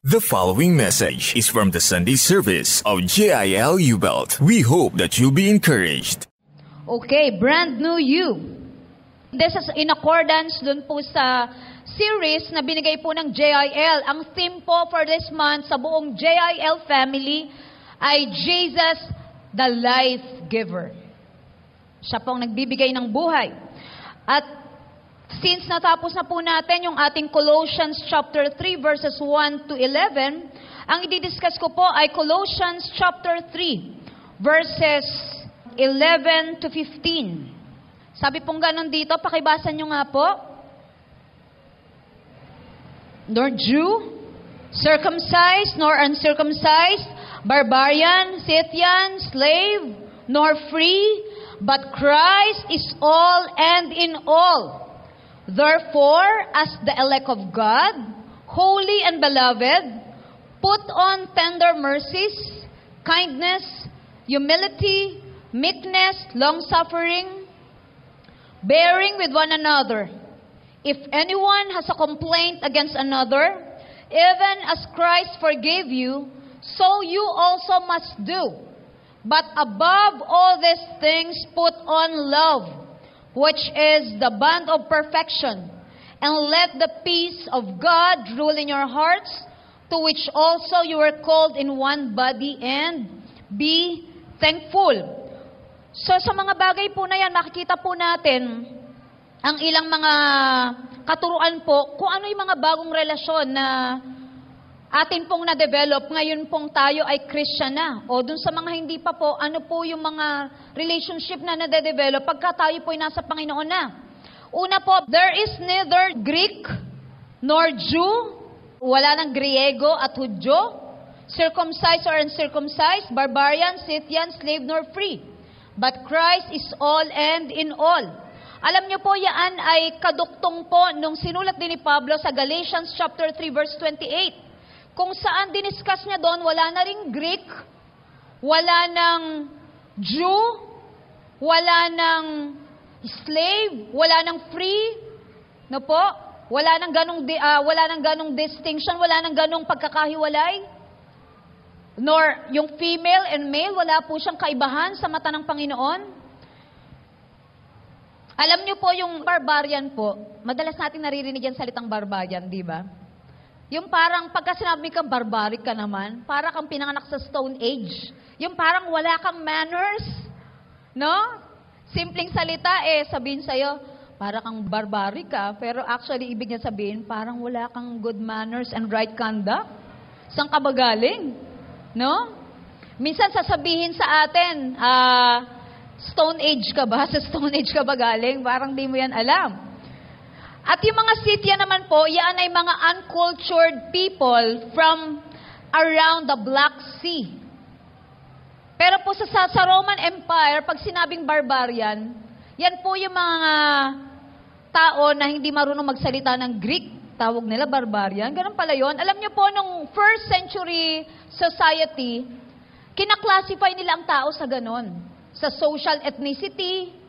The following message is from the Sunday service of JIL U-Belt. We hope that you'll be encouraged. Okay, brand new you. This is in accordance dun po sa series na binigay po ng JIL. Ang theme po for this month sa buong JIL family ay Jesus, the Life Giver. Siya pong nagbibigay ng buhay. At since natapos na po natin yung ating Colossians chapter 3 verses 1 to 11, ang i-discuss ko po ay Colossians chapter 3 verses 11 to 15. Sabi pong ganun dito, pakibasa nyo nga po. Nor Jew, circumcised, nor uncircumcised, barbarian, Scythian, slave, nor free, but Christ is all and in all. Therefore, as the elect of God, holy and beloved, put on tender mercies, kindness, humility, meekness, long-suffering, bearing with one another. If anyone has a complaint against another, even as Christ forgave you, so you also must do. But above all these things, put on love, which is the bond of perfection, and let the peace of God rule in your hearts, to which also you are called in one body, and be thankful. So sa mga bagay po na yan, makikita po natin ang ilang mga katuruan po, kung ano yung mga bagong relasyon na atin pong na-develop, ngayon pong tayo ay Christian na. O dun sa mga hindi pa po, ano po yung mga relationship na na-develop pagka tayo po ay nasa Panginoon na. Una po, there is neither Greek nor Jew, wala ng Griego at Hudyo, circumcised or uncircumcised, barbarian, Scythian, slave nor free. But Christ is all and in all. Alam niyo po, yan ay kaduktong po nung sinulat din ni Pablo sa Galatians chapter 3 verse 28. Kung saan diniscuss niya doon, wala na ring Greek, wala ng Jew, wala ng slave, wala ng free, no po? Wala nang ganong distinction, wala nang ganong pagkakahiwalay. Nor yung female and male, wala po siyang kaibahan sa mata ng Panginoon. Alam niyo po yung barbarian po, madalas natin naririnig yan salitang barbarian, di ba? Yung parang pagka sinabi kang barbaric ka naman, para kang pinanganak sa Stone Age. Yung parang wala kang manners. No? Simpleng salita sabihin sa'yo, para kang barbaric ka, pero actually ibig niya sabihin, parang wala kang good manners and right conduct. Saan ka ba galing? No? Minsan sasabihin sa atin, Stone Age ka ba? Sa Stone Age ka ba galing? Parang di mo yan alam. At yung mga Scythian naman po, yan ay mga uncultured people from around the Black Sea. Pero po sa Roman Empire, pag sinabing barbarian, yan po yung mga tao na hindi marunong magsalita ng Greek. Tawag nila barbarian. Ganun pala yun. Alam niyo po, nung first century society, kinaklasify nila ang tao sa ganun. Sa social ethnicity,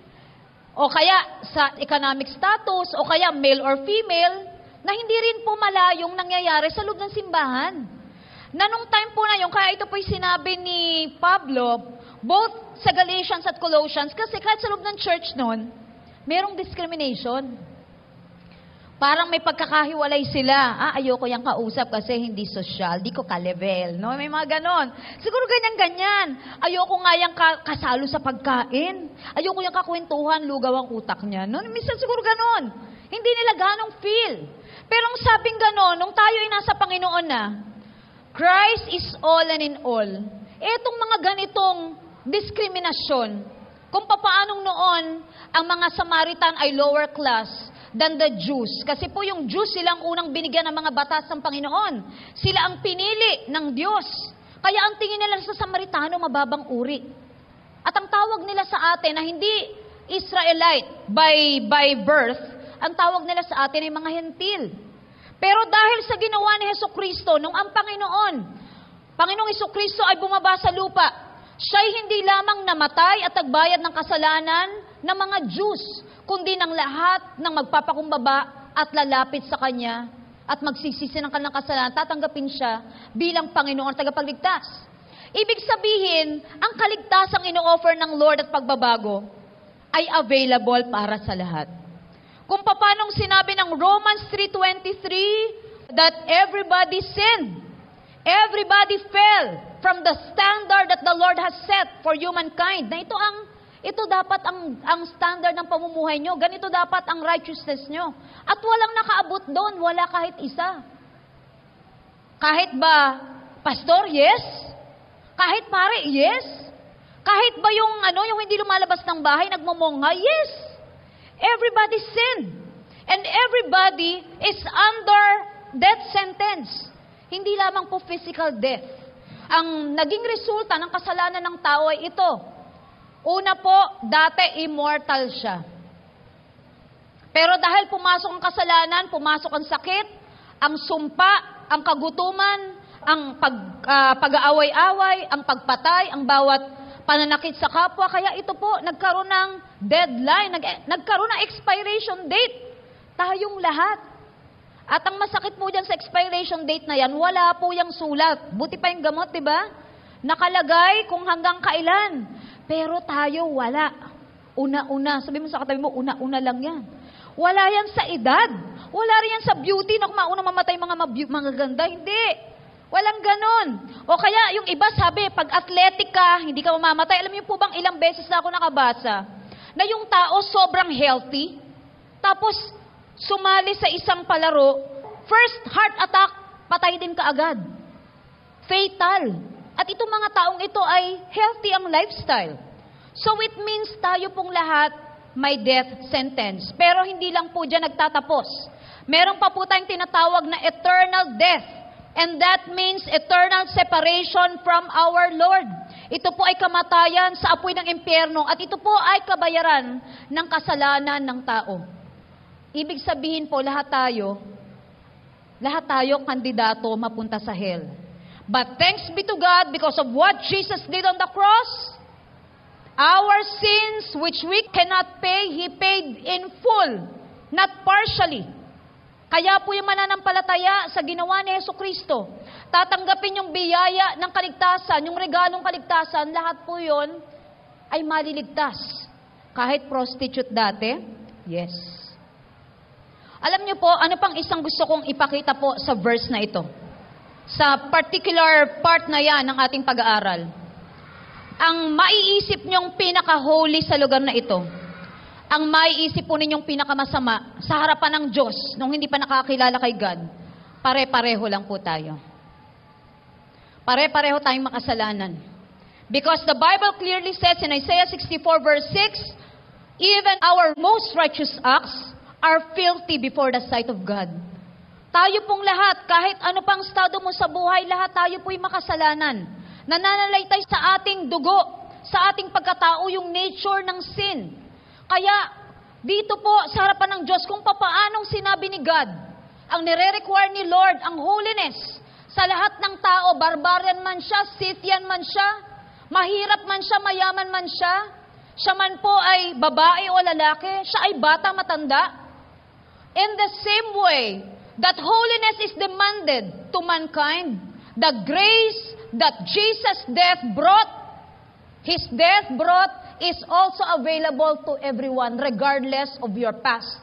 o kaya sa economic status, o kaya male or female, na hindi rin po malayong nangyayari sa loob ng simbahan. Na nung time po na yun, kaya ito po'y sinabi ni Pablo, both sa Galatians at Colossians, kasi kahit sa loob ng church noon, merong discrimination. Parang may pagkakahiwalay sila. Ayoko yung kausap kasi hindi social, di ko ka-level. No? May mga ganon. Siguro ganyan-ganyan. Ayoko nga yung kasalo sa pagkain. Ayoko yung kakwentuhan, lugaw ang utak niya. No? Minsan siguro ganon. Hindi nila ganong feel. Pero ang sabing ganon, nung tayo ay nasa Panginoon na, Christ is all and in all. Etong mga ganitong diskriminasyon, kung papaanong noon, ang mga Samaritan ay lower class than the Jews. Kasi po yung Jews, silang unang binigyan ng mga batas ng Panginoon. Sila ang pinili ng Diyos. Kaya ang tingin nila sa Samaritano, mababang uri. At ang tawag nila sa atin na hindi Israelite by birth, ang tawag nila sa atin ay mga hentil. Pero dahil sa ginawa ni Hesukristo, nung ang Panginoong Hesukristo ay bumaba sa lupa, siya'y hindi lamang namatay at nagbayad ng kasalanan ng mga Jews, kundi ng lahat ng magpapakumbaba at lalapit sa Kanya at magsisisi ng kanilang kasalanan, tatanggapin siya bilang Panginoon at tagapagligtas. Ibig sabihin, ang kaligtasang ino-offer ng Lord at pagbabago ay available para sa lahat. Kung paanong sinabi ng Romans 3:23 that everybody sinned, everybody fell from the standard that the Lord has set for humankind. Na ito dapat ang standard ng pamumuhay nyo. Ganito dapat ang righteousness nyo. At walang nakaabot doon, wala kahit isa. Kahit ba, pastor, yes? Kahit pare, yes? Kahit ba yung hindi lumalabas ng bahay, nagmumongha, yes? Everybody sinned. And everybody is under death sentence. Hindi lamang po physical death. Ang naging resulta ng kasalanan ng tao ay ito. Una po, dati immortal siya. Pero dahil pumasok ang kasalanan, pumasok ang sakit, ang sumpa, ang kagutuman, ang pag-aaway-away, ang pagpatay, ang bawat pananakit sa kapwa, kaya ito po, nagkaroon ng deadline, nagkaroon ng expiration date. Tayong lahat. At ang masakit po dyan sa expiration date na yan, wala po yung sulat. Buti pa yung gamot, di ba? Nakalagay kung hanggang kailan. Pero tayo wala. Una-una. Sabi mo sa katabi mo, una-una lang yan. Wala yan sa edad. Wala rin yan sa beauty na mauna mamatay mga ganda. Hindi. Walang ganon. O kaya yung iba sabi, pag athletic ka, hindi ka mamamatay. Alam niyo po bang ilang beses na ako nakabasa na yung tao sobrang healthy, tapos sumali sa isang palaro, first heart attack, patay din kaagad. Fatal. At itong mga taong ito ay healthy ang lifestyle. So it means tayo pong lahat may death sentence. Pero hindi lang po dyan nagtatapos. Meron pa po tayong tinatawag na eternal death. And that means eternal separation from our Lord. Ito po ay kamatayan sa apoy ng impyerno. At ito po ay kabayaran ng kasalanan ng tao. Ibig sabihin po, lahat tayo kandidato mapunta sa hell. But thanks be to God, because of what Jesus did on the cross, our sins which we cannot pay, He paid in full, not partially. Kaya po yung mananampalataya sa ginawa ni Jesucristo, tatanggapin yung biyaya ng kaligtasan, yung regalong kaligtasan, lahat po yun ay maliligtas. Kahit prostitute dati, yes. Alam niyo po, ano pang isang gusto kong ipakita po sa verse na ito? Sa particular part na yan ng ating pag-aaral. Ang maiisip niyong pinaka-holy sa lugar na ito, ang maiisip po ninyong pinakamasama sa harapan ng Diyos nung hindi pa nakakilala kay God, pare-pareho lang po tayo. Pare-pareho tayong makasalanan. Because the Bible clearly says in Isaiah 64 verse 6, even our most righteous acts are filthy before the sight of God. Tayo pong lahat, kahit ano pang estado mo sa buhay, lahat tayo po'y makasalanan. Nananalaytay sa ating dugo, sa ating pagkatao, yung nature ng sin. Kaya, dito po, sa harapan ng Diyos, kung papaanong sinabi ni God, ang nire-require ni Lord, ang holiness, sa lahat ng tao, barbarian man siya, Scythian man siya, mahirap man siya, mayaman man siya, siya man po ay babae o lalaki, siya ay bata, matanda. In the same way, that holiness is demanded to mankind. The grace that Jesus' death brought, His death brought, is also available to everyone, regardless of your past,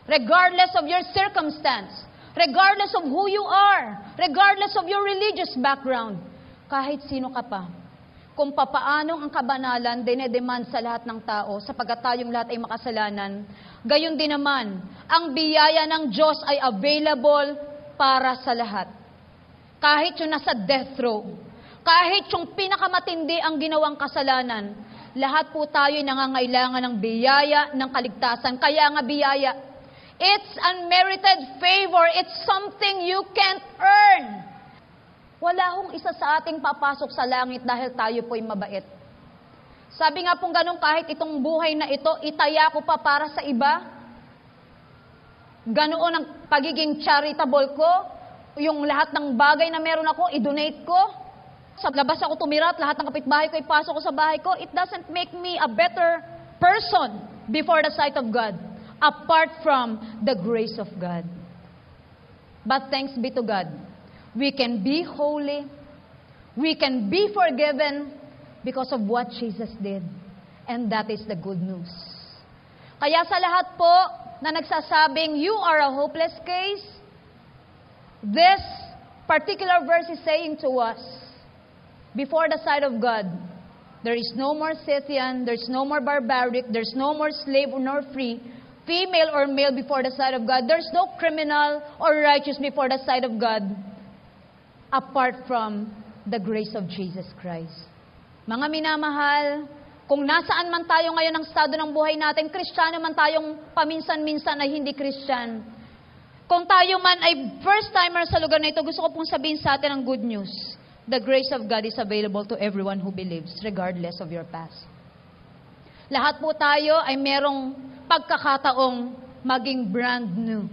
regardless of your circumstance, regardless of who you are, regardless of your religious background. Kahit sino ka pa. Kung papaanong ang kabanalan dinedemand sa lahat ng tao, sapagkat tayong lahat ay makasalanan, gayon din naman, ang biyaya ng Diyos ay available para sa lahat. Kahit yung nasa death row, kahit yung pinakamatindi ang ginawang kasalanan, lahat po tayo ay nangangailangan ng biyaya ng kaligtasan. Kaya nga biyaya, it's unmerited favor, it's something you can't earn. Wala hong isa sa ating papasok sa langit dahil tayo po'y mabait. Sabi nga pong ganun, kahit itong buhay na ito, itaya ko pa para sa iba. Ganoon ang pagiging charitable ko. Yung lahat ng bagay na meron ako, i-donate ko. Sa labas ako tumira at lahat ng kapitbahay ko, ipasok ko sa bahay ko. It doesn't make me a better person before the sight of God, apart from the grace of God. But thanks be to God, we can be holy, we can be forgiven because of what Jesus did. And that is the good news. Kaya sa lahat po na nagsasabing you are a hopeless case, this particular verse is saying to us, before the sight of God, there is no more Scythian, there's no more barbaric, there's no more slave nor free, female or male before the sight of God. There's no criminal or righteous before the sight of God, apart from the grace of Jesus Christ. Mga minamahal, kung nasaan man tayo ngayon ang estado ng buhay natin, Kristiyano man tayong paminsan-minsan ay hindi Kristyan. Kung tayo man ay first-timer sa lugar na ito, gusto ko pong sabihin sa atin ang good news. The grace of God is available to everyone who believes, regardless of your past. Lahat po tayo ay merong pagkakataong maging brand new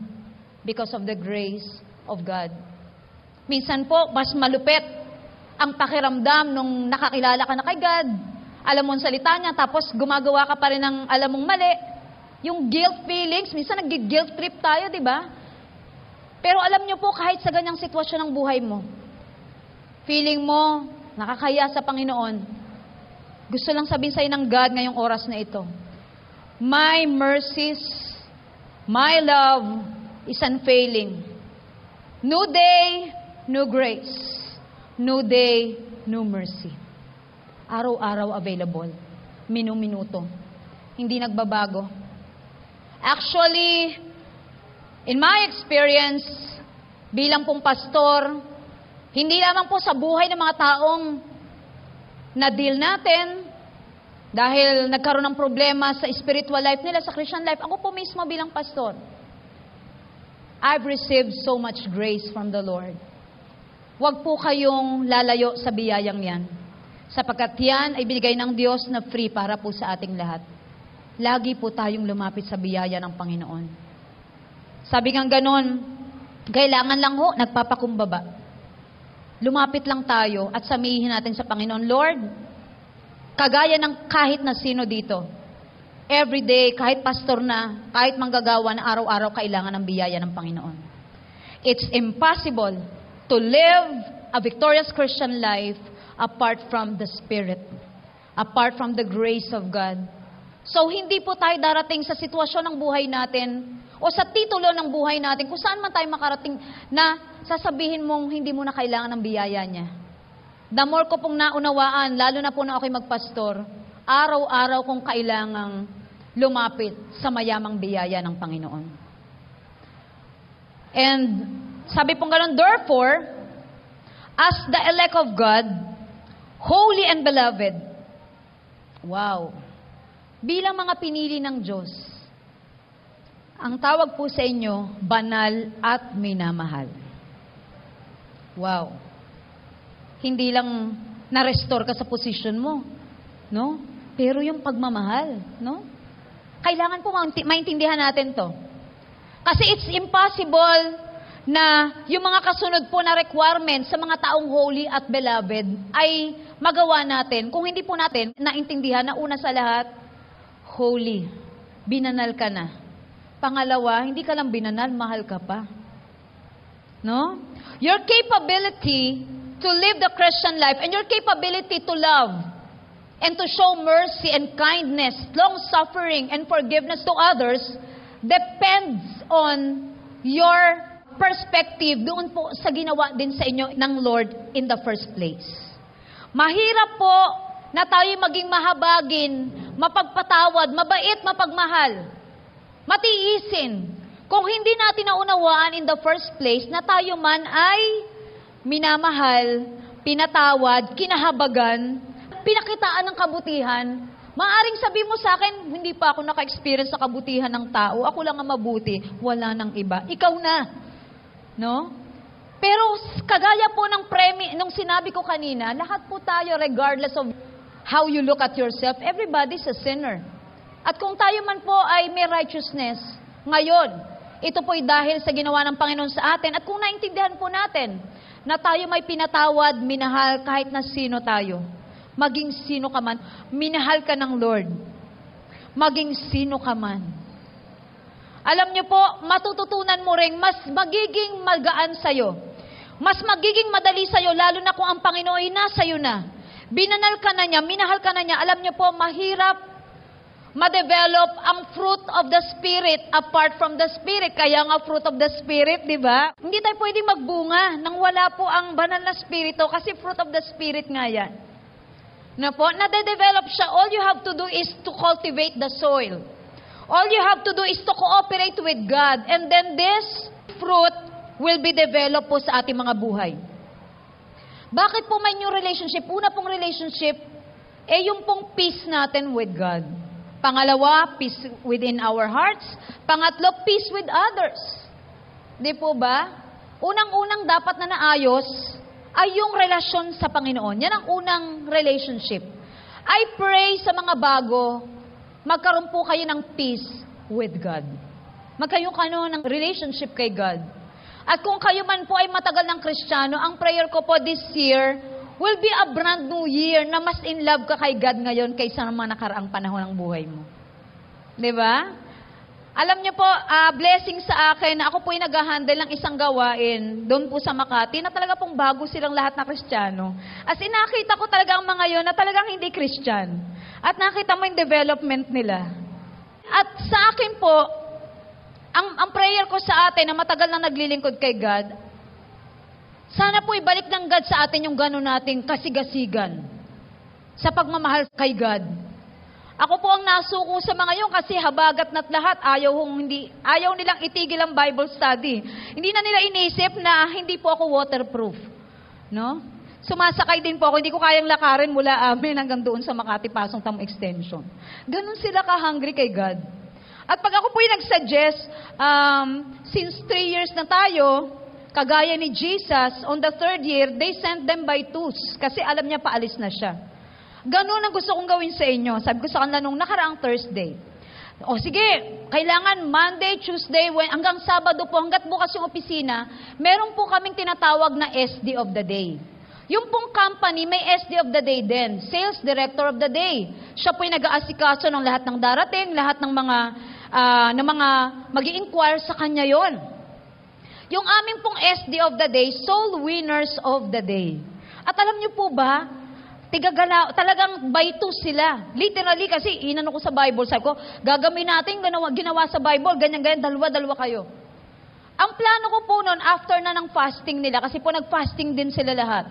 because of the grace of God. Minsan po, mas malupit ang pakiramdam nung nakakilala ka na kay God. Alam mo ang salita niya, tapos gumagawa ka pa rin ng alam mong mali. Yung guilt feelings, minsan nag-guilt trip tayo, di ba? Pero alam niyo po, kahit sa ganyang sitwasyon ng buhay mo, feeling mo, nakakaya sa Panginoon, gusto lang sabihin sa'yo ng God ngayong oras na ito, my mercies, my love is unfailing. New day, new grace. New day, new mercy. Araw-araw available. Minu-minuto. Hindi nagbabago. Actually, in my experience, bilang pong pastor, hindi lamang po sa buhay ng mga taong na-deal natin dahil nagkaroon ng problema sa spiritual life nila, sa Christian life. Ako po mismo bilang pastor, I've received so much grace from the Lord. Huwag po kayong lalayo sa biyayang yan, sapagkat yan ay binigay ng Diyos na free para po sa ating lahat. Lagi po tayong lumapit sa biyaya ng Panginoon. Sabi nga ganon, kailangan lang ho, nagpapakumbaba. Lumapit lang tayo at samihin natin sa Panginoon, Lord, kagaya ng kahit na sino dito, every day, kahit pastor na, kahit manggagawa na araw-araw, kailangan ng biyaya ng Panginoon. It's impossible to live a victorious Christian life apart from the Spirit, apart from the grace of God. So, hindi po tayo darating sa sitwasyon ng buhay natin o sa titulo ng buhay natin, kung saan man tayo makarating na sasabihin mong hindi mo na kailangan ng biyaya niya. The more ko pong naunawaan, lalo na po na ako'y magpastor, araw-araw kong kailangang lumapit sa mayamang biyaya ng Panginoon. And sabi pong ganoon, therefore, as the elect of God, holy and beloved, wow, bilang mga pinili ng Diyos, ang tawag po sa inyo, banal at minamahal. Wow. Hindi lang na-restore ka sa position mo, no? Pero yung pagmamahal, no? Kailangan po maintindihan natin to. Kasi it's impossible na yung mga kasunod po na requirements sa mga taong holy at beloved ay magawa natin kung hindi po natin naintindihan na una sa lahat, holy. Binanal ka na. Pangalawa, hindi ka lang binanal, mahal ka pa. No? Your capability to live the Christian life and your capability to love and to show mercy and kindness, long-suffering and forgiveness to others depends on your perspective doon po sa ginawa din sa inyo ng Lord in the first place. Mahirap po na tayo maging mahabagin, mapagpatawad, mabait, mapagmahal, matiisin, kung hindi natin naunawaan in the first place na tayo man ay minamahal, pinatawad, kinahabagan, pinakitaan ng kabutihan. Maaring sabi mo sa akin, hindi pa ako naka-experience sa kabutihan ng tao, ako lang ang mabuti, wala nang iba. Ikaw na. No? Pero kagaya po ng nung sinabi ko kanina, lahat po tayo, regardless of how you look at yourself, everybody's a sinner. At kung tayo man po ay may righteousness, ngayon, ito po'y dahil sa ginawa ng Panginoon sa atin. At kung naintindihan po natin na tayo may pinatawad, minahal kahit na sino tayo, maging sino ka man, minahal ka ng Lord, maging sino ka man. alam niyo po, matututunan mo rin, mas magiging magaan sa'yo. Mas magiging madali sa'yo, lalo na kung ang Panginoon ay nasa'yo na. Binanal ka na niya, minahal ka na niya. Alam niyo po, mahirap ma-develop ang fruit of the Spirit apart from the Spirit. Kaya nga fruit of the Spirit, di ba? Hindi tayo pwedeng magbunga nang wala po ang banal na Spirito kasi fruit of the Spirit nga yan. Na po, nade-develop siya. All you have to do is to cultivate the soil. All you have to do is to cooperate with God. And then this fruit will be developed po sa ating mga buhay. Bakit po may new relationship? Una pong relationship, yung pong peace natin with God. Pangalawa, peace within our hearts. Pangatlo, peace with others. Di po ba? Unang-unang dapat na naayos ay yung relasyon sa Panginoon. Yan ang unang relationship. I pray sa mga bago, magkaroon po kayo ng peace with God. Magkaroon kayo ng relationship kay God. At kung kayo man po ay matagal ng Kristiyano, ang prayer ko po this year will be a brand new year na mas in love ka kay God ngayon kaysa ng mga nakaraang panahon ng buhay mo. Diba? Alam niyo po, blessing sa akin na ako po ay nag-handle ng isang gawain doon po sa Makati na talaga pong bago silang lahat na Kristiyano. As in, nakita ko talaga ang mga yon na talagang hindi Kristyan. At nakita mo yung development nila. At sa akin po, ang prayer ko sa atin na matagal na naglilingkod kay God, sana po ibalik ng God sa atin yung gano'n nating kasigasigan sa pagmamahal kay God. Ako po ang nasuko sa mga yun kasi habagat na't lahat ayaw nilang itigil ang Bible study. Hindi na nila inisip na hindi po ako waterproof. No? Sumasakay din po ako, hindi ko kayang lakarin mula amin hanggang doon sa Makati Pasong Tamo Extension. Ganun sila ka-hungry kay God. At pag ako po yung nag-suggest, since 3 years na tayo, kagaya ni Jesus, on the 3rd year, they sent them by twos kasi alam niya paalis na siya. Ganun ang gusto kong gawin sa inyo. Sabi ko sa kanila nung nakaraang Thursday. O sige, kailangan Monday, Tuesday, hanggang Sabado po, hanggat bukas yung opisina, meron po kaming tinatawag na SD of the Day. Yung pong company, may SD of the Day din. Sales Director of the Day. Siya po yung nag-aasikaso ng lahat ng darating, lahat ng mga mag-i-inquire sa kanya yon. Yung aming pong SD of the Day, Soul Winners of the Day. At alam niyo po ba, talagang by two sila. Literally, kasi inano ko sa Bible, sabi ko, gagawin natin ginawa sa Bible, ganyan-ganyan, dalawa-dalawa kayo. Ang plano ko po noon, after na ng fasting nila, kasi po nag-fasting din sila lahat.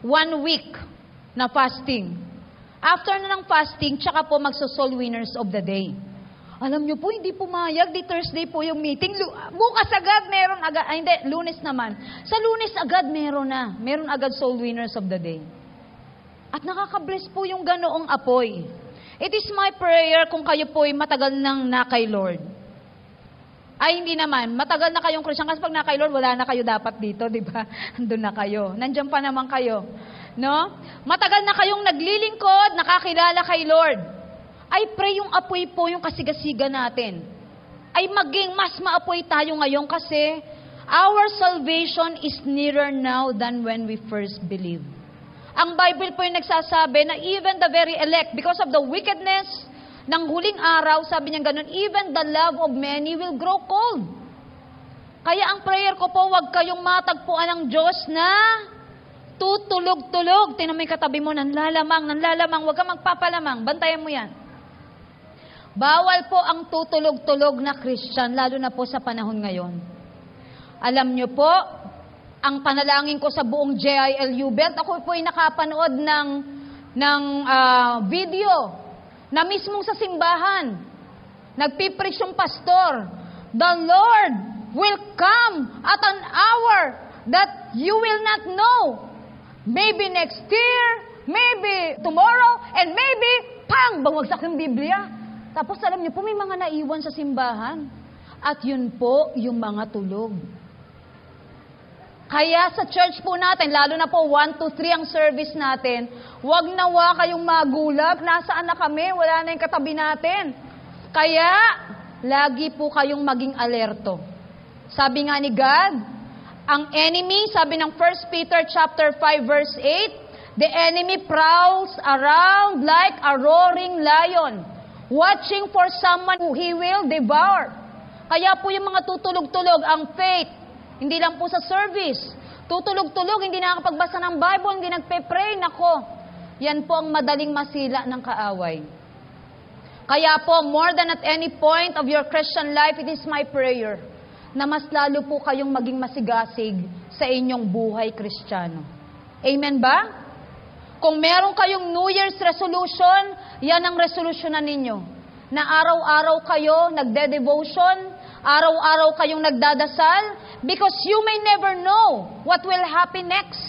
1 week na fasting. After na ng fasting, tsaka po magso-Soul Winners of the Day. Alam niyo po, hindi pumayag, di Thursday po yung meeting. Bukas agad, meron agad, hindi, Lunes naman. Sa Lunes agad, meron agad Soul Winners of the Day. At nakaka-bless po yung ganoong apoy. It is my prayer kung kayo po ay matagal nang na kay Lord. Ay, hindi naman. Matagal na kayong Christian. Kasi pag na kay Lord, wala na kayo dapat dito, di ba? Andun na kayo. Nandiyan pa naman kayo. No? Matagal na kayong naglilingkod, nakakilala kay Lord. Ay, pray yung apoy po, yung kasigasiga natin. Ay, maging mas maapoy tayo ngayon kasi our salvation is nearer now than when we first believed. Ang Bible po yung nagsasabi na even the very elect, because of the wickedness ng huling araw, sabi niya ganun, even the love of many will grow cold. Kaya ang prayer ko po, huwag kayong matagpuan ng Diyos na tutulog-tulog. Tingnan mo yung katabi mo, nanlalamang, huwag kang magpapalamang, bantayan mo yan. Bawal po ang tutulog-tulog na Christian, lalo na po sa panahon ngayon. Alam niyo po, ang panalangin ko sa buong JILU Belt, ako po ay nakapanood ng video na mismong sa simbahan. Nagpipreach yung pastor. The Lord will come at an hour that you will not know. Maybe next year, maybe tomorrow, and maybe, bumagsak yung Biblia. Tapos alam niyo po, may mga naiwan sa simbahan. At yun po, yung mga tulog. Kaya sa church po natin, lalo na po 1 to 3 ang service natin, wag nawa kayong magulat, nasaan na kami, wala na yung katabi natin. Kaya, lagi po kayong maging alerto. Sabi nga ni God, ang enemy, sabi ng 1 Peter chapter 5 verse 8, the enemy prowls around like a roaring lion, watching for someone who he will devour. Kaya po yung mga tutulog-tulog, ang faith, hindi lang po sa service. Tutulog-tulog, hindi nakakapagbasa ng Bible, hindi nagpe-pray, nako. Yan po ang madaling masila ng kaaway. Kaya po, more than at any point of your Christian life, it is my prayer na mas lalo po kayong maging masigasig sa inyong buhay Kristiyano. Amen ba? Kung meron kayong New Year's resolution, yan ang resolusyonan ninyo. Na araw-araw kayo nagde-devotion, araw-araw kayong nagdadasal, because you may never know what will happen next.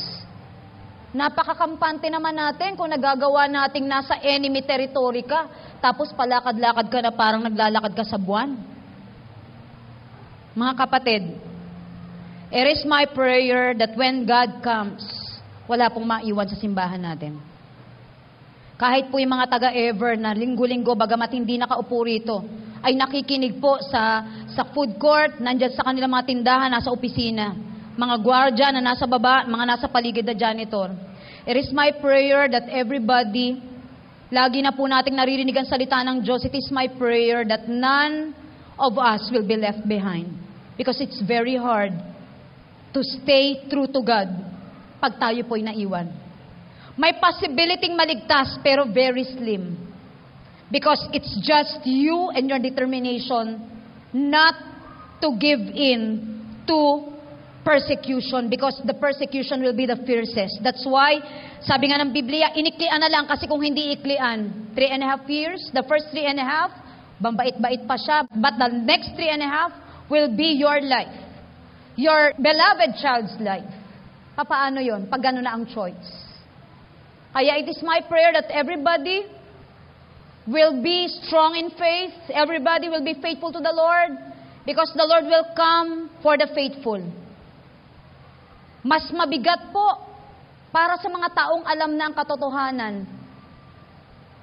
Napakakampante naman natin kung nagagawa nating nasa enemy territory ka, tapos palakad-lakad ka na parang naglalakad ka sa buwan. Mga kapatid, it is my prayer that when God comes, wala pong maiwan sa simbahan natin. Kahit po yung mga taga-ever na linggo-linggo, bagamat hindi nakaupo rito, ay nakikinig po sa food court, nandyan sa kanilang mga tindahan, nasa opisina. Mga gwardya na nasa baba, mga nasa paligid na janitor. It is my prayer that everybody, lagi na po nating naririnig ang salita ng Diyos, it is my prayer that none of us will be left behind. Because it's very hard to stay true to God pag tayo po'y naiwan. May possibilityng maligtas pero very slim. Because it's just you and your determination not to give in to persecution, because the persecution will be the fiercest. That's why, sabi nga ng Biblia, iniklian na lang, kasi kung hindi iklian, 3.5 years, the first 3.5, bambait-bait pa siya, but the next 3.5 will be your life. Your beloved child's life. Paano yon? Pag gano'n na ang choice. Kaya it is my prayer that everybody will be strong in faith. Everybody will be faithful to the Lord, because the Lord will come for the faithful. Mas mabigat po para sa mga taong alam na ang katotohanan.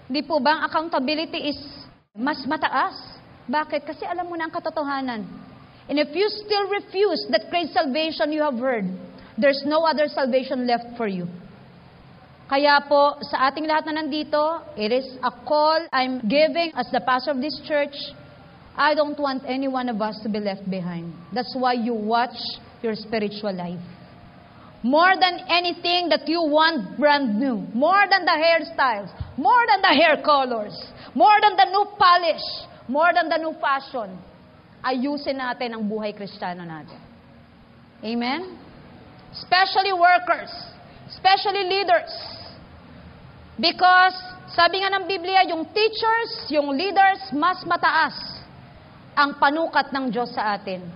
Di po ba ang accountability is mas mataas? Bakit? Kasi alam mo na ang katotohanan. And if you still refuse that great salvation you have heard, there's no other salvation left for you. Kaya po, sa ating lahat na nandito, it is a call I'm giving as the pastor of this church. I don't want any one of us to be left behind. That's why you watch your spiritual life. More than anything that you want brand new, more than the hairstyles, more than the hair colors, more than the new polish, more than the new fashion, ayusin natin ang buhay Kristiyano natin. Amen? Especially workers, especially leaders. Because, sabi nga ng Biblia, yung teachers, yung leaders, mas mataas ang panukat ng Diyos sa atin.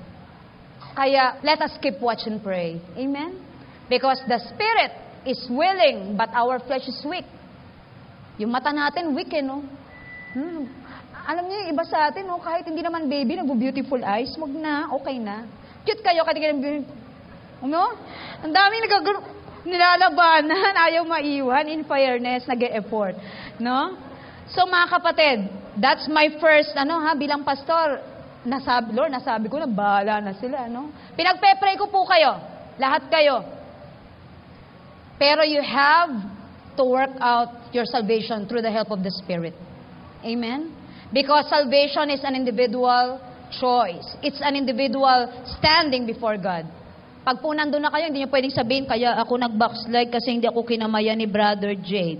Kaya, let us keep watch and pray. Amen? Because the Spirit is willing, but our flesh is weak. Yung mata natin, weak no? Alam niyo, iba sa atin, no? Kahit hindi naman baby, nagbo-beautiful eyes, wag na, okay na. Cute kayo, kahit hindi beautiful. No? Ang daming nilalabanan, ayaw maiwan, in fairness, nag-e-effort. No? So, mga kapatid, that's my first, bilang pastor, Lord, nasabi ko na, bahala na sila, Pinagpe-pray ko po kayo, lahat kayo. Pero you have to work out your salvation through the help of the Spirit. Amen? Because salvation is an individual choice. It's an individual standing before God. Pag po nandun na kayo, hindi niyo pwedeng sabihin, kaya ako nag-backslide kasi hindi ako kinamayan ni Brother Jade.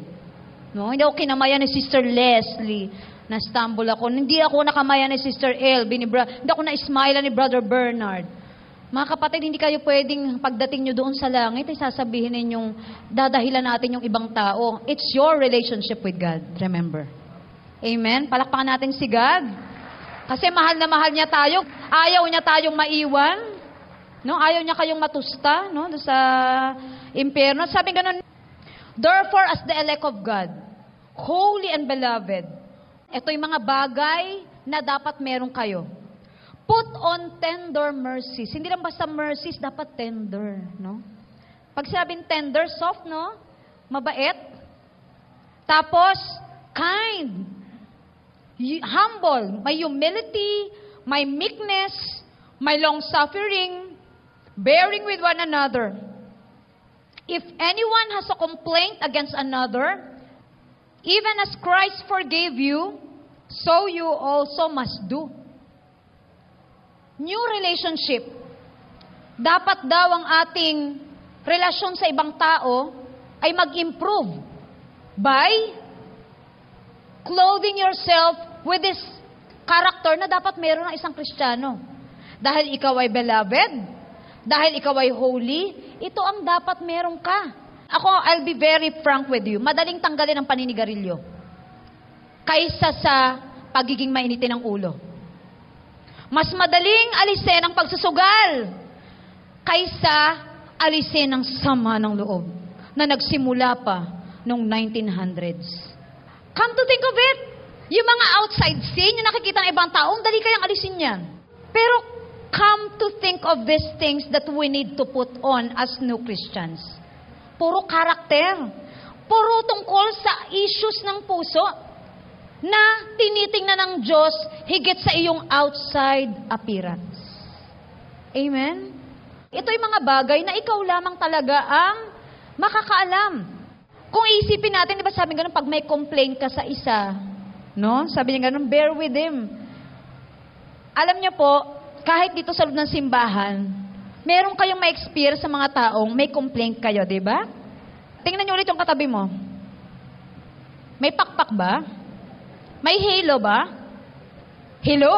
No? Hindi ako kinamayan ni Sister Leslie. Na-stumble ako. Hindi ako nakamayan ni Sister Elby. Hindi ako na-smile ni Brother Bernard. Mga kapatid, hindi kayo pwedeng pagdating nyo doon sa langit, ay sasabihin ninyong dadahilan natin yung ibang tao. It's your relationship with God. Remember. Amen? Palakpakan natin si God. Kasi mahal na mahal niya tayo. Ayaw niya tayong maiwan. No, ayaw niya kayong matusta, sa impyerno. Sabi ganun, therefore, as the elect of God, holy and beloved, ito yung mga bagay na dapat meron kayo. Put on tender mercies. Hindi lang basta mercies, dapat tender, Pag sinabing tender, soft, Mabait. Tapos, kind. Humble. May humility, may meekness, may long-suffering, bearing with one another. If anyone has a complaint against another, even as Christ forgave you, so you also must do. new relationship. Dapat daw ang ating relasyon sa ibang tao ay mag-improve by clothing yourself with this character na dapat meron ng isang Kristiyano. Dahil ikaw ay beloved, dahil ikaw ay holy, ito ang dapat meron ka. Ako, I'll be very frank with you. Madaling tanggalin ang paninigarilyo kaysa sa pagiging mainitin ng ulo. Mas madaling alisin ang pagsusugal kaysa alisin ang sama ng loob na nagsimula pa noong 1900s. Come to think of it, yung mga outside sin, yung nakikita ng ibang tao, dali kayang alisin yan. Pero come to think of these things that we need to put on as new Christians. Puro karakter. Puro tungkol sa issues ng puso na tinitingnan ng Diyos higit sa iyong outside appearance. Amen? Ito'y mga bagay na ikaw lamang talaga ang makakaalam. Kung isipin natin, di ba sabi ganun, pag may complaint ka sa isa, no? Sabi niya ganun, bear with him. Alam niyo po, kahit dito sa loob ng simbahan, meron kayong ma-experience sa mga taong may complaint kayo, di ba? Tingnan niyo ulit yung katabi mo. May pakpak ba? May halo ba? Hello?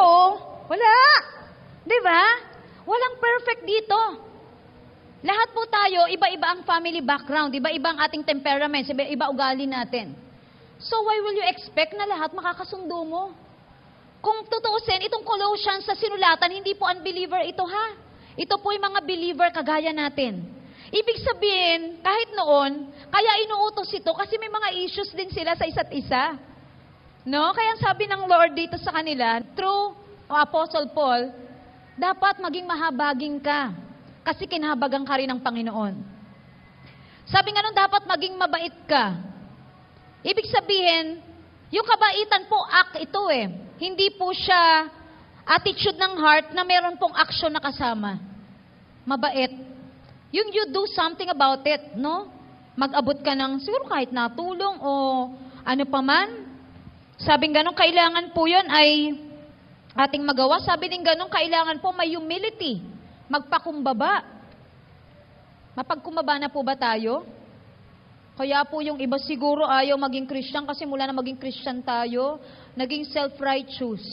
Wala. Di ba? Walang perfect dito. Lahat po tayo, iba-iba ang family background, iba-iba ang ating temperaments, iba-iba ugali natin. So why will you expect na lahat makakasundo mo? Kung tutuusin, itong Colossians sa sinulatan, hindi po unbeliever ito ha. Ito po yung mga believer kagaya natin. Ibig sabihin, kahit noon, kaya inuutos ito kasi may mga issues din sila sa isa't isa. No? Kaya sabi ng Lord dito sa kanila, through Apostle Paul, dapat maging mahabaging ka. Kasi kinahabagan ka rin ng Panginoon. Sabi nga nun, dapat maging mabait ka. Ibig sabihin, yung kabaitan po, act ito eh. Hindi po siya attitude ng heart na meron pong action na kasama. Mabait. Yung you do something about it, no? Mag-abot ka ng, siguro kahit natulong o ano pa man. Sabing ganun, kailangan po yun ay ating magawa. Sabi din ganun, kailangan po may humility. Magpakumbaba. Mapagkumbaba na po ba tayo? Kaya po yung iba siguro ayaw maging Christian kasi mula na maging Christian tayo, naging self-righteous.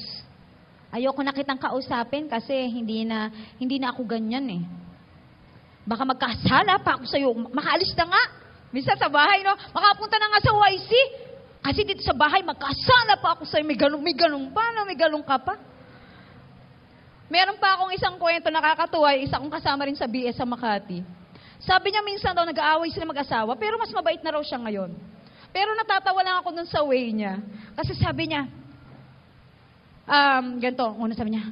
Ayoko na kitang kausapin kasi hindi na ako ganyan eh. Baka magkasala pa ako sa'yo. Makaalis na nga. Minsan sa bahay, no? Makapunta na nga sa YC. Kasi dito sa bahay, magkasala pa ako sa'yo. May ganun pa, no? May ganun ka pa. Meron pa akong isang kwento nakakatuwa, isa kong kasama rin sa BS sa Makati. Sabi niya minsan daw nag-aaway sila mag-asawa, pero mas mabait na raw siya ngayon. Pero natatawa lang ako dun sa way niya. Kasi sabi niya, ganito, una sabi niya,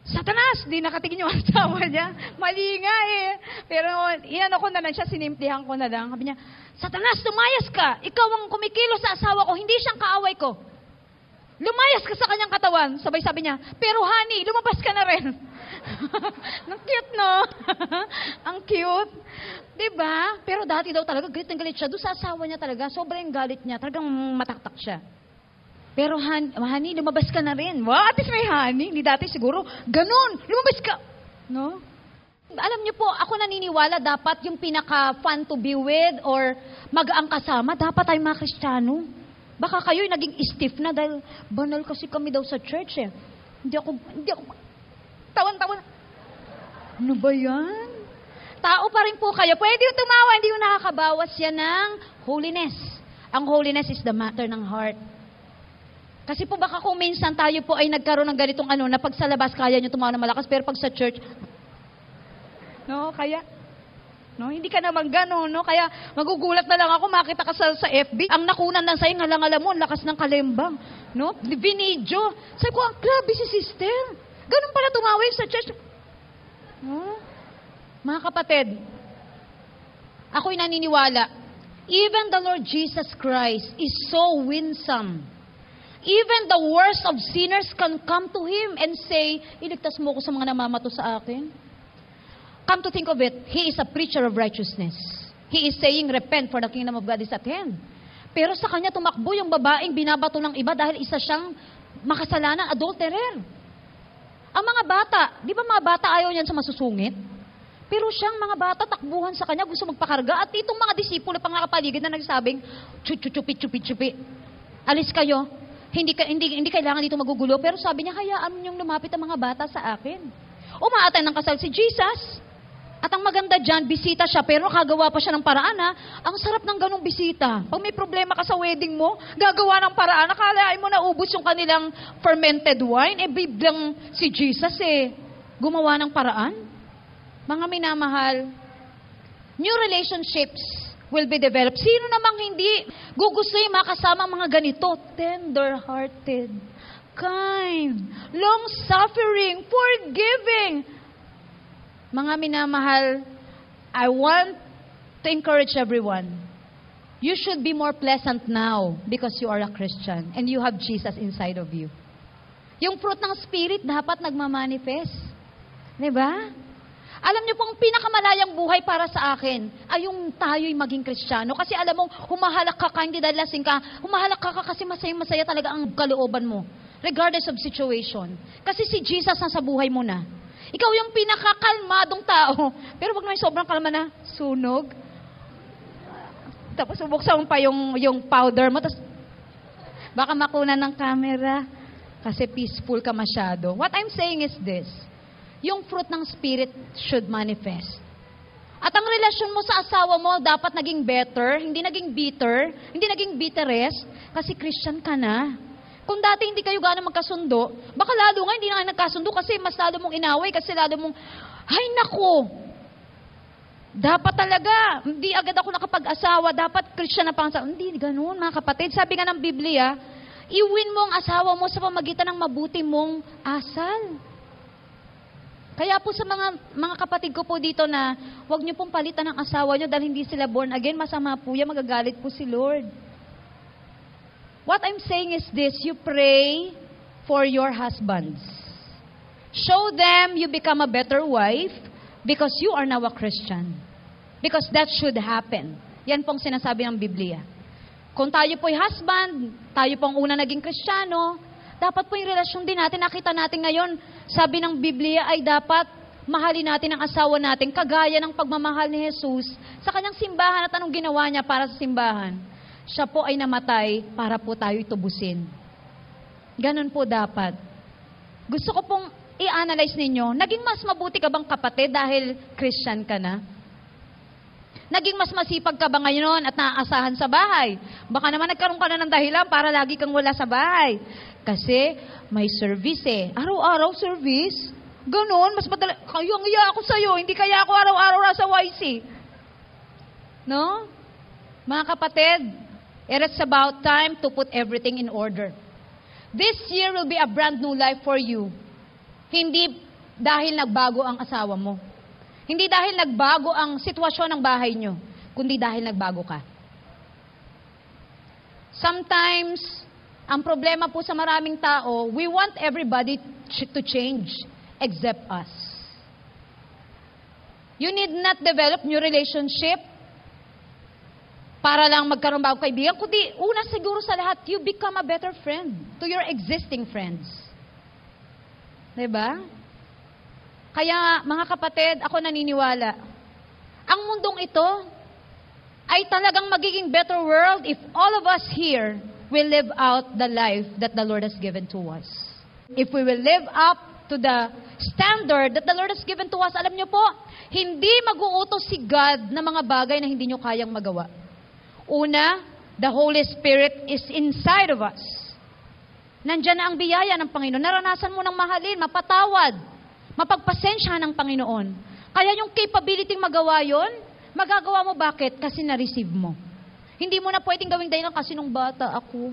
Satanas! Di nakatingin yung asawa niya. Mali nga eh. Pero inano ko na lang siya, sinimplihan ko na lang. Sabi niya, Satanas, lumayas ka! Ikaw ang kumikilos sa asawa ko, hindi siyang kaaway ko. Lumayas ka sa kanyang katawan. Sabay sabi niya, pero honey, lumabas ka na rin. Ang cute, no? Ang cute. Diba? Pero dati daw talaga, galit na galit siya. Doon sa asawa niya talaga, sobrang galit niya. Talagang mataktak siya. Pero honey, lumabas ka na rin. Wow, at least may honey. Hindi dati siguro, ganun, lumabas ka. No? Alam niyo po, ako naniniwala dapat yung pinaka-fun to be with or mag-ang kasama, dapat tayo mga Kristiyano. Baka kayo'y naging stiff na dahil banal kasi kami daw sa church eh. Hindi ako, tawan-tawan. Ano ba yan? Tao pa rin po kayo. Pwede yung tumawa, hindi yung nakakabawas yan ng holiness. Ang holiness is the matter ng heart. Kasi po baka kung minsan tayo po ay nagkaroon ng ganitong na pag sa labas kaya nyo tumawa ng malakas, pero pag sa church, no, kaya... No, hindi ka naman gano'n, no? Kaya magugulat na lang ako, makita ka sa FB. Ang nakunan lang sa'yo, ngalang-alam mo, lakas ng kalembang. No? Binidyo. Sabi ko, grabe si sister. Ganun pala tumawin sa church. No? Mga kapatid, ako'y naniniwala, even the Lord Jesus Christ is so winsome. Even the worst of sinners can come to Him and say, iligtas mo ko sa mga namamato sa akin. Come to think of it, He is a preacher of righteousness. He is saying, repent for the kingdom of God is at hand. Pero sa kanya tumakbo yung babaeng binabato ng iba dahil isa siyang makasalanan, adulterer. Ang mga bata, di ba mga bata ayaw niyan sa masusungit? Pero siyang mga bata, takbuhan sa kanya, gusto magpakarga. At itong mga disipulo pang nakapaligid na nagsabing, chupi. Alis kayo. Hindi kailangan dito magugulo. Pero sabi niya, hayaan niyong lumapit ang mga bata sa akin. Umaatay ng kasal si Jesus. At ang maganda dyan, bisita siya, pero kagawa pa siya ng paraan ha. Ang sarap ng ganong bisita. Pag may problema ka sa wedding mo, gagawa ng paraan. Nakalain mo na ubos yung kanilang fermented wine. Biglang si Jesus gumawa ng paraan. Mga minamahal, new relationships will be developed. Sino namang hindi gugustuhin makasama mga ganito? Tender-hearted, kind, long-suffering, forgiving. Mga minamahal, I want to encourage everyone. You should be more pleasant now because you are a Christian and you have Jesus inside of you. Yung fruit ng Spirit dapat nagmamanifest. Diba? Alam niyo pong pinakamalayang buhay para sa akin ay yung tayo'y maging Kristiyano. Kasi alam mo, humahalak ka hindi dahil lasing ka. Humahalak ka kasi masaya talaga ang kalooban mo. Regardless of situation. Kasi si Jesus nasa buhay mo na. Ikaw yung pinakakalmadong tao. Pero wag naman sobrang kalma na, sunog. Tapos bubuksan mo pa yung powder mo. Tapos baka makunan ng camera. Kasi peaceful ka masyado. What I'm saying is this. Yung fruit ng Spirit should manifest. At ang relasyon mo sa asawa mo dapat naging better, hindi naging bitter, hindi naging bitterest, kasi Christian ka na. Kung dati hindi kayo gano'ng magkasundo, baka lalo nga hindi na kayo nagkasundo kasi mas lalo mong inaway, kasi lalo mong, ay nako, dapat talaga, hindi agad ako nakapag-asawa, dapat Christian na pang asawa. Hindi ganun mga kapatid. Sabi nga ng Biblia, iwin mo ang asawa mo sa pamagitan ng mabuti mong asal. Kaya po sa mga kapatid ko po dito na huwag niyo pong palitan ng asawa niyo dahil hindi sila born again, masama po yan, magagalit po si Lord. What I'm saying is this, you pray for your husbands. Show them you become a better wife because you are now a Christian. Because that should happen. Yan pong sinasabi ng Biblia. Kung tayo po'y husband, tayo pong una naging Kristiyano, dapat po yung relasyon din natin, nakita natin ngayon, sabi ng Biblia ay dapat mahalin natin ang asawa natin, kagaya ng pagmamahal ni Jesus sa kanyang simbahan at anong ginawa niya para sa simbahan. Siya po ay namatay para po tayo itubusin. Ganon po dapat. Gusto ko pong i-analyze ninyo, naging mas mabuti ka bang kapatid dahil Christian ka na? Naging mas masipag ka ba ngayon at naaasahan sa bahay? Baka naman nagkaroon ka na ng dahilan para lagi kang wala sa bahay. Kasi may service Araw-araw service? Ganon, mas madala. Kayo ang iya ako sa'yo, hindi kaya ako araw-araw sa YC. No? Mga kapatid, it's about time to put everything in order. This year will be a brand new life for you. Hindi dahil nagbago ang asawa mo. Hindi dahil nagbago ang sitwasyon ng bahay nyo, kundi dahil nagbago ka. Sometimes, ang problema po sa maraming tao, we want everybody to change except us. You need not develop new relationship para lang magkaroon bago kaibigan, kundi una siguro sa lahat, you become a better friend to your existing friends. Diba? Kaya, mga kapatid, ako naniniwala, ang mundong ito ay talagang magiging better world if all of us here will live out the life that the Lord has given to us. If we will live up to the standard that the Lord has given to us, alam niyo po, hindi mag-uutos si God na mga bagay na hindi niyo kayang magawa. Una, the Holy Spirit is inside of us. Nandiyan na ang biyaya ng Panginoon. Naranasan mo ng mahalin, mapatawad, mapagpasensya ng Panginoon. Kaya yung capability magawa yon, magagawa mo bakit? Kasi na-receive mo. Hindi mo na pwedeng gawing dahilan kasi nung bata ako.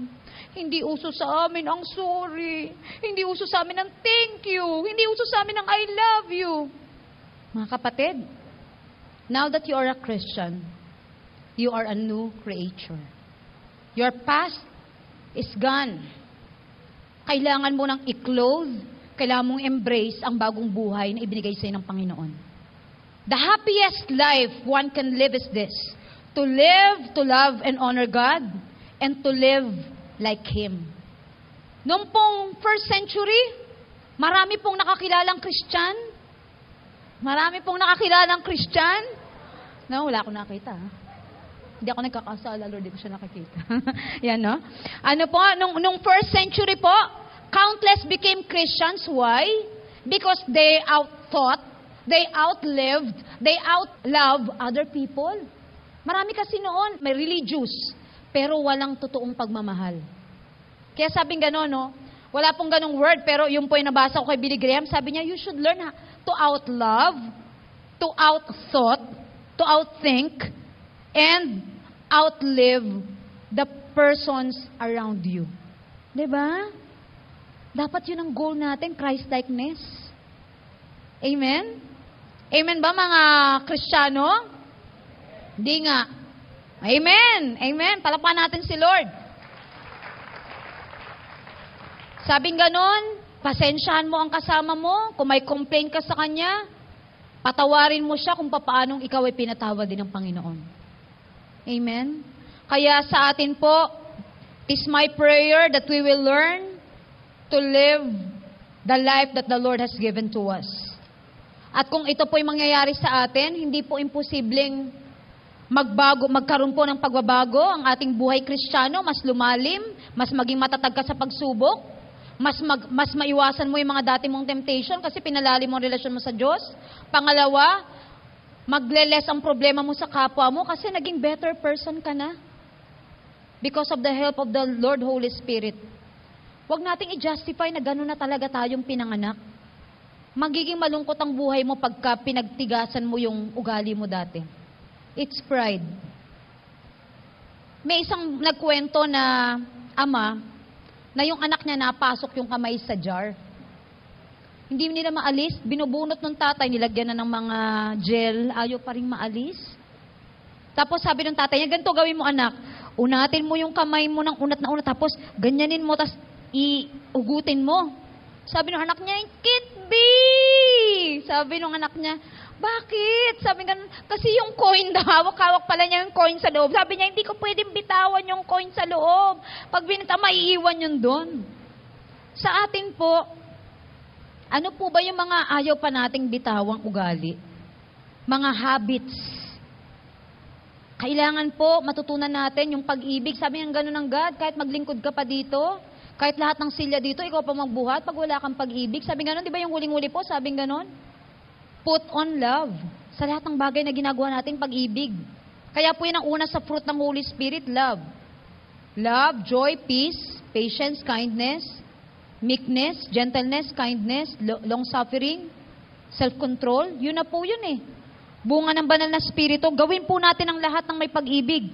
Hindi uso sa amin ang sorry. Hindi uso sa amin ang thank you. Hindi uso sa amin ang I love you. Mga kapatid, now that you are a Christian, you are a new creature. Your past is gone. Kailangan mo nang i-clothe, kailangan mong embrace ang bagong buhay na ibinigay sa'yo ng Panginoon. The happiest life one can live is this: to live, to love, and honor God, and to live like Him. Noong pong first century, Marami pong nakakilalang Christian. Marami pong nakakilalang Christian. No, wala akong nakita. Hindi ako nagkakasala, Lord, hindi ko siya nakikita. Yan, no? Ano po, nung first century po, countless became Christians. Why? Because they outthought, they outlived, they outlove other people. Marami kasi noon, may religious, pero walang totoong pagmamahal. Kaya sabing gano'n, no? Wala pong ganong word, pero yung po yung nabasa ko kay Billy Graham, sabi niya, you should learn to outlove, to outthought, to outthink, and outlive the persons around you. Diba? Dapat yun ang goal natin, Christ-likeness. Amen? Amen ba mga Kristiyano? Hindi nga. Amen! Amen! Palakpakan natin si Lord. Sabing ganon, pasensyahan mo ang kasama mo. Kung may complain ka sa kanya, patawarin mo siya kung paanong ikaw ay pinatawad din ng Panginoon. Amen? Kaya sa atin po, it is my prayer that we will learn to live the life that the Lord has given to us. At kung ito po ay mangyayari sa atin, hindi po imposibleng magkaroon po ng pagbabago ang ating buhay Kristiyano, mas lumalim, mas maging matatag ka sa pagsubok, mas maiwasan mo yung mga dati mong temptation kasi pinalalim mo ang relasyon mo sa Diyos. Pangalawa, magleles ang problema mo sa kapwa mo kasi naging better person ka na. Because of the help of the Lord Holy Spirit. Huwag nating i-justify na gano'n na talaga tayong pinanganak. Magiging malungkot ang buhay mo pagka pinagtigasan mo yung ugali mo dati. It's pride. May isang nagkwento na ama na yung anak niya napasok yung kamay sa jar. Hindi nila maalis, binubunot ng tatay, nilagyan na ng mga gel, ayaw pa rin maalis. Tapos sabi ng tatay niya, ganito gawin mo anak, unatin mo yung kamay mo ng unat na unat, tapos ganyanin mo, tapos iugutin mo. Sabi ng anak niya, Kitby! Sabi ng anak niya, bakit? Sabi nga, kasi yung coin daw, hawak-hawak pala niya yung coin sa loob. Sabi niya, hindi ko pwedeng bitawan yung coin sa loob. Pag binita, maiiwan yun doon. Sa atin po, ano po ba yung mga ayaw pa nating bitawang ugali? Mga habits. Kailangan po matutunan natin yung pag-ibig. Sabi ng gano'n ng God, kahit maglingkod ka pa dito, kahit lahat ng silya dito, ikaw pa magbuhat pag wala kang pag-ibig. Sabi gano'n, di ba yung huling-huli po, sabi gano'n? Put on love. Sa lahat ng bagay na ginagawa natin, pag-ibig. Kaya po yun ang una sa fruit ng Holy Spirit, love. Love, joy, peace, patience, kindness, meekness, gentleness, kindness, long-suffering, self-control. Yun na po yun eh. Bunga ng banal na spirito. Gawin po natin ang lahat ng may pag-ibig.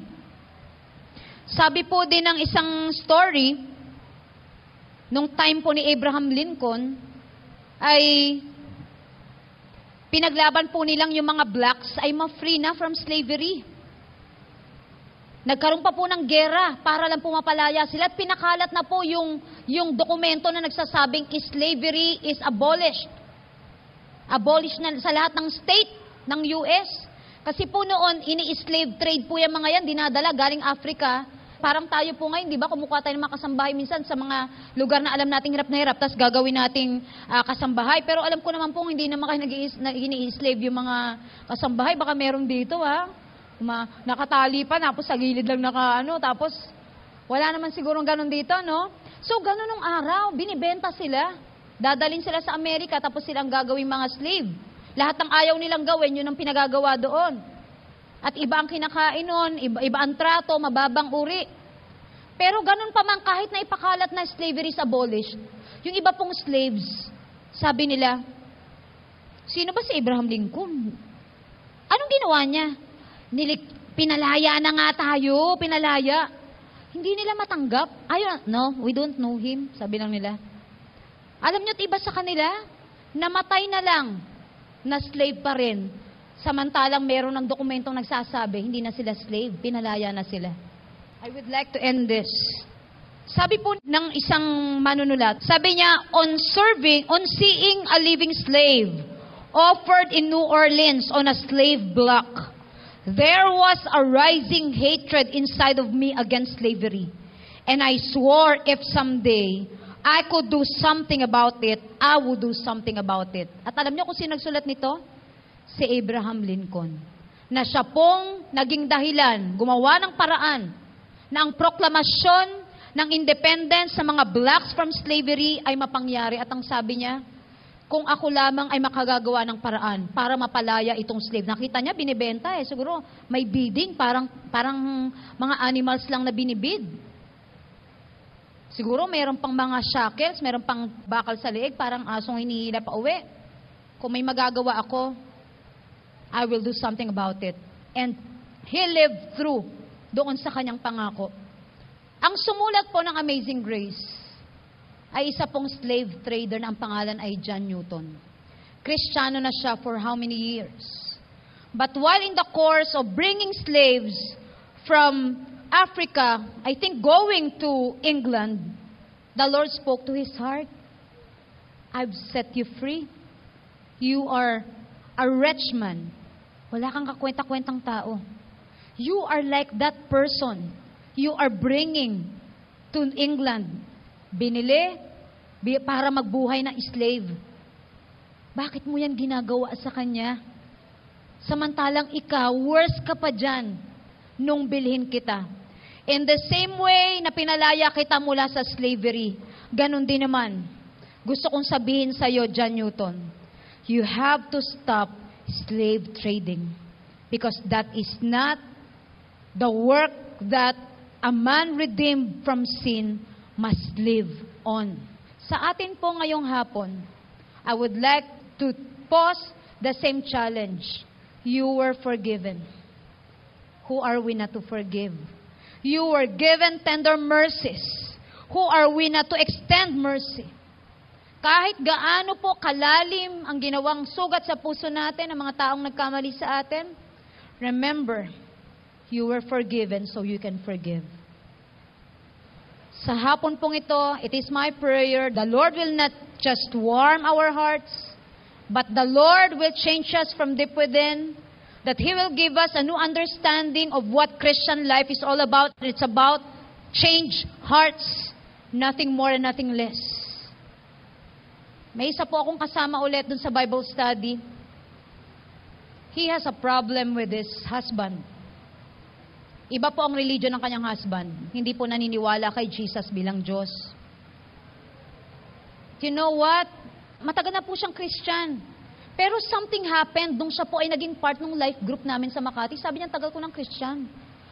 Sabi po din ng isang story, nung time po ni Abraham Lincoln, ay pinaglaban po nilang yung mga blacks ay ma-free na from slavery. Nagkaroon pa po ng gera para lang pumapalaya sila at pinakalat na po yung dokumento na nagsasabing slavery is abolished. Abolished na sa lahat ng state ng US. Kasi po noon, ini-slave trade po yung mga yan, dinadala galing Africa. Parang tayo po ngayon, di ba, kumukuha tayo ng mga kasambahay minsan sa mga lugar na alam nating hirap na hirap, tapos gagawin nating kasambahay. Pero alam ko naman po, hindi naman kayo nag-i-slave yung mga kasambahay. Baka meron dito, ha? Nakatali pa, tapos sa gilid lang tapos wala naman sigurong ganun dito, no? So, ganun nung araw, binibenta sila. Dadalhin sila sa Amerika, tapos silang gagawin mga slave. Lahat ng ayaw nilang gawin, yun ang pinagagawa doon. At iba ang kinakain nun, iba ang trato, mababang uri. Pero ganun pa man, kahit na ipakalat na slavery is abolished, yung iba pong slaves, sabi nila, sino ba si Abraham Lincoln? Anong ginawa niya? Pinalaya na nga tayo, pinalaya. Hindi nila matanggap. No, we don't know him, sabi lang nila. Alam niyo, iba sa kanila, namatay na lang, na slave pa rin. Samantalang meron ng dokumentong nagsasabi, hindi na sila slave, pinalaya na sila. I would like to end this. Sabi po ng isang manunulat, sabi niya, on seeing a living slave offered in New Orleans on a slave block, there was a rising hatred inside of me against slavery. And I swore if someday I could do something about it. I would do something about it. At alam niyo kung sino nagsulat nito? Si Abraham Lincoln. Na siya pong naging dahilan, gumawa ng paraan na ang proklamasyon ng independence sa mga blacks from slavery ay mapangyari. At ang sabi niya, kung ako lamang ay makagagawa ng paraan para mapalaya itong slave. Nakita niya, binibenta eh. Siguro may bidding, parang mga animals lang na binibid. Siguro mayroon pang mga shackles, mayroon pang bakal sa leeg, parang asong hinihila pa uwi. Kung may magagawa ako, I will do something about it. And he lived through doon sa kanyang pangako. Ang sumulat po ng Amazing Grace ay isa pong slave trader na ang pangalan ay John Newton. Kristiyano na siya for how many years? But while in the course of bringing slaves from Africa, I think going to England, the Lord spoke to his heart. I've set you free. You are a rich man. Wala kang kakwenta-kwentang tao. You are like that person you are bringing to England. Binili para magbuhay na slave. Bakit mo yan ginagawa sa kanya? Samantalang ikaw, worse ka pa dyan nung bilhin kita. In the same way na pinalaya kita mula sa slavery, ganun din naman. Gusto kong sabihin sa iyo, John Newton, you have to stop slave trading because that is not the work that a man redeemed from sin must live on. Sa atin po ngayong hapon, I would like to pose the same challenge. You were forgiven. Who are we not to forgive? You were given tender mercies. Who are we not to extend mercy? Kahit gaano po kalalim ang ginawang sugat sa puso natin ng mga taong nagkamali sa atin, remember, you were forgiven so you can forgive. Sa hapon pong ito, it is my prayer, the Lord will not just warm our hearts, but the Lord will change us from deep within, that He will give us a new understanding of what Christian life is all about. It's about change hearts, nothing more and nothing less. May isa po akong kasama ulit dun sa Bible study. He has a problem with his husband. Iba po ang religion ng kanyang husband. Hindi po naniniwala kay Jesus bilang Diyos. You know what? Matagal na po siyang Christian. Pero something happened nung siya po ay naging part ng life group namin sa Makati. Sabi niya, tagal ko ng Christian.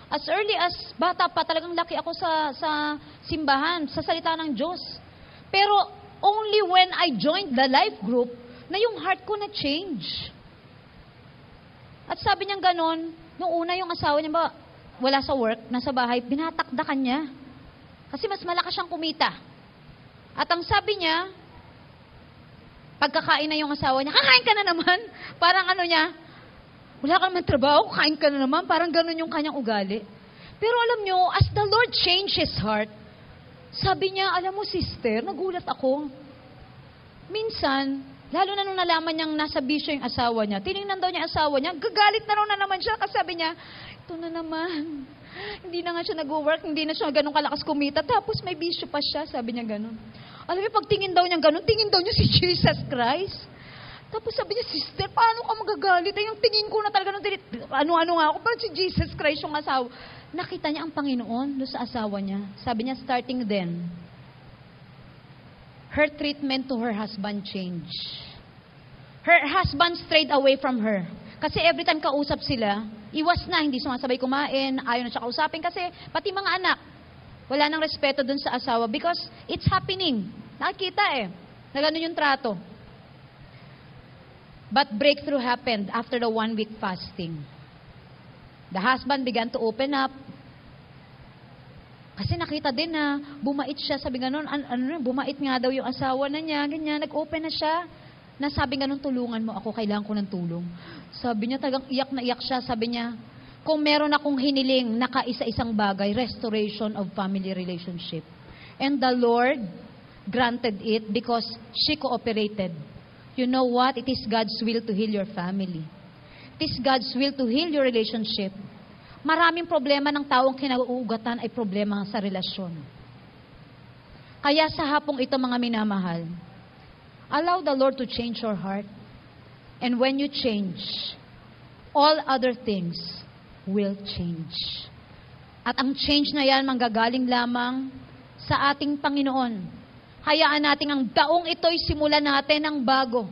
As early as bata pa, talagang laki ako sa simbahan, sa salita ng Diyos. Pero only when I joined the life group, na yung heart ko na change. At sabi niya ganon, nung una yung asawa niya ba, wala sa work, nasa bahay, binatakdakan niya. Kasi mas malakas siyang kumita. At ang sabi niya, pagkakain na yung asawa niya, kakain ka na naman. Parang ano niya, wala ka naman trabaho, kain ka na naman. Parang ganun yung kanyang ugali. Pero alam nyo, as the Lord changed his heart, sabi niya, alam mo sister, nagulat ako. Minsan, lalo na nung nalaman niyang nasa bisyo yung asawa niya, tinignan daw niya asawa niya, gagalit na raw na naman siya kasi sabi niya, ito na naman. Hindi na nga siya nag-work, hindi na siya ganun kalakas kumita, tapos may bisyo pa siya, sabi niya ganun. Alam mo, pag tingin daw niya ganun, tingin daw niya si Jesus Christ. Tapos sabi niya, sister, paano ka magagalit? Ay, yung tingin ko na talaga, ano-ano nga ako, parang si Jesus Christ yung asawa. Nakita niya ang Panginoon doon sa asawa niya. Sabi niya, starting then, her treatment to her husband changed. Her husband strayed away from her. Kasi every time kausap sila, iwas na, hindi sumasabay kumain, ayaw na siya kausapin kasi pati mga anak, wala nang respeto dun sa asawa because it's happening. Nakikita na ganun yung trato. But breakthrough happened after the 1 week fasting. The husband began to open up. Kasi nakita din na bumait siya, sabi ganun, bumait nga daw yung asawa na niya, ganyan, nag-open na siya. Nasabi ganun, tulungan mo ako, kailangan ko ng tulong. Sabi niya, tagang iyak na iyak siya, sabi niya, kung meron akong hiniling na kaisa-isang bagay, restoration of family relationship. And the Lord granted it because she cooperated. You know what? It is God's will to heal your family. It is God's will to heal your relationship. Maraming problema ng taong kinauugatan ay problema sa relasyon. Kaya sa hapong ito, mga minamahal, allow the Lord to change your heart. And when you change, all other things will change. At ang change na yan, manggagaling lamang sa ating Panginoon. Hayaan natin ang daong ito'y simulan natin ng bago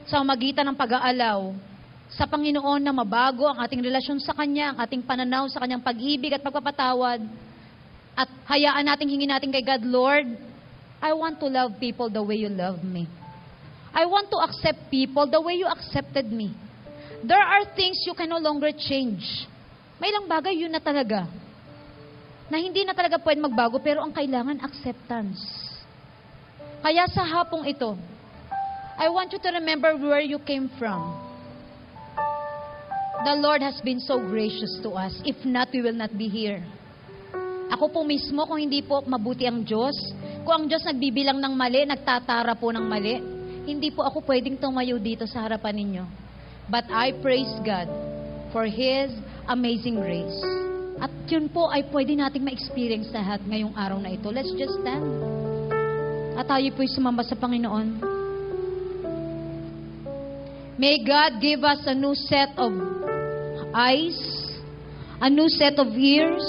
sa magitan ng pag-aalaw sa Panginoon na mabago ang ating relasyon sa Kanya, ang ating pananaw sa Kanyang pag-ibig at pagpapatawad. At hayaan natin, hingin natin kay God, Lord, I want to love people the way you love me. I want to accept people the way you accepted me. There are things you can no longer change. May ilang bagay yun na talaga. Na hindi na talaga pwede magbago, pero ang kailangan, acceptance. Kaya sa hapong ito, I want you to remember where you came from. The Lord has been so gracious to us. If not, we will not be here. Ako po mismo, kung hindi po mabuti ang Diyos, kung ang Diyos nagbibilang ng mali, nagtatara po ng mali, hindi po ako pwedeng tumayo dito sa harapan ninyo. But I praise God for His amazing grace. At yun po ay pwede nating ma-experience lahat ngayong araw na ito. Let's just stand. At tayo po'y sumamba sa Panginoon. May God give us a new set of eyes, a new set of ears,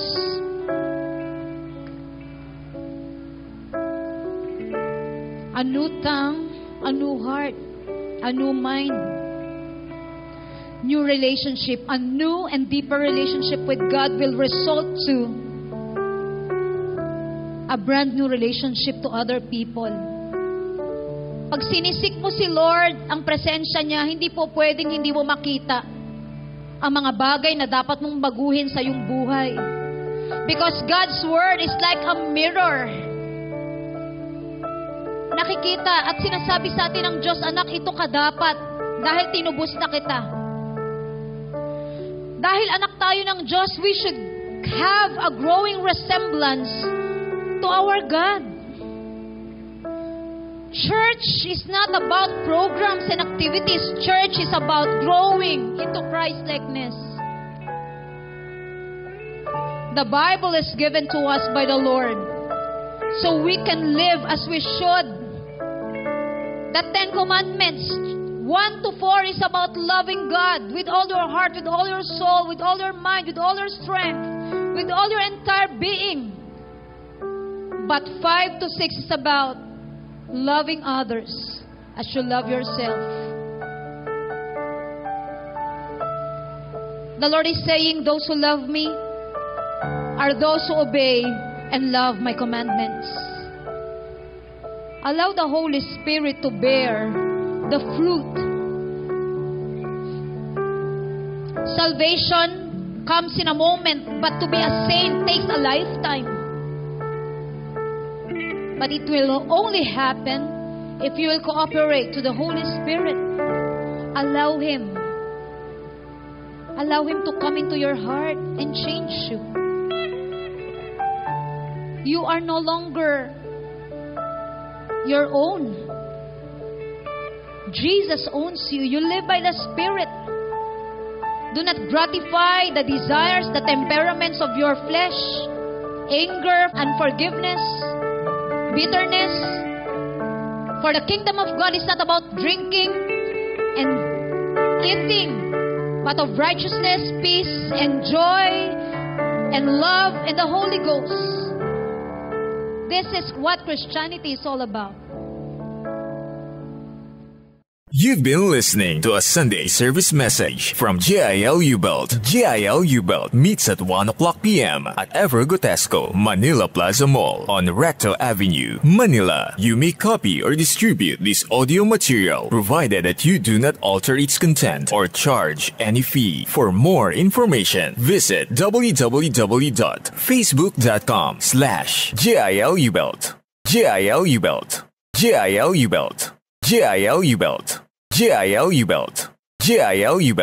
a new tongue, a new heart, a new mind, new relationship. A new and deeper relationship with God will result to a brand new relationship to other people. Pag sinisik mo si Lord, ang presensya niya, hindi po pwedeng hindi mo makita ang mga bagay na dapat mong baguhin sa iyong buhay. Because God's Word is like a mirror. Nakikita at sinasabi sa atin ng Diyos, anak, ito ka dapat dahil tinubos na kita. Dahil anak tayo ng Diyos, we should have a growing resemblance to our God. Church is not about programs and activities. Church is about growing into Christ-likeness. The Bible is given to us by the Lord so we can live as we should. The 10 Commandments, 1 to 4, is about loving God with all your heart, with all your soul, with all your mind, with all your strength, with all your entire being. But 5 to 6 is about loving others as you love yourself. The Lord is saying, those who love me are those who obey and love my commandments. Allow the Holy Spirit to bear the fruit. Salvation comes in a moment, but to be a saint takes a lifetime. But it will only happen if you will cooperate to the Holy Spirit. Allow Him to come into your heart and change you. You are no longer your own. Jesus owns you. You live by the Spirit. Do not gratify the desires, the temperaments of your flesh, anger, unforgiveness, bitterness. For the kingdom of God is not about drinking and eating, but of righteousness, peace, and joy, and love in the Holy Ghost. This is what Christianity is all about. You've been listening to a Sunday service message from JIL U-Belt. JIL U-Belt meets at 1 o'clock p.m. at Evergotesco, Manila Plaza Mall on Recto Avenue, Manila. You may copy or distribute this audio material provided that you do not alter its content or charge any fee. For more information, visit www.facebook.com/JIL U-Belt. JIL U-Belt. JIL U-Belt. JIL U-Belt. JIL U-Belt. JIL U-Belt.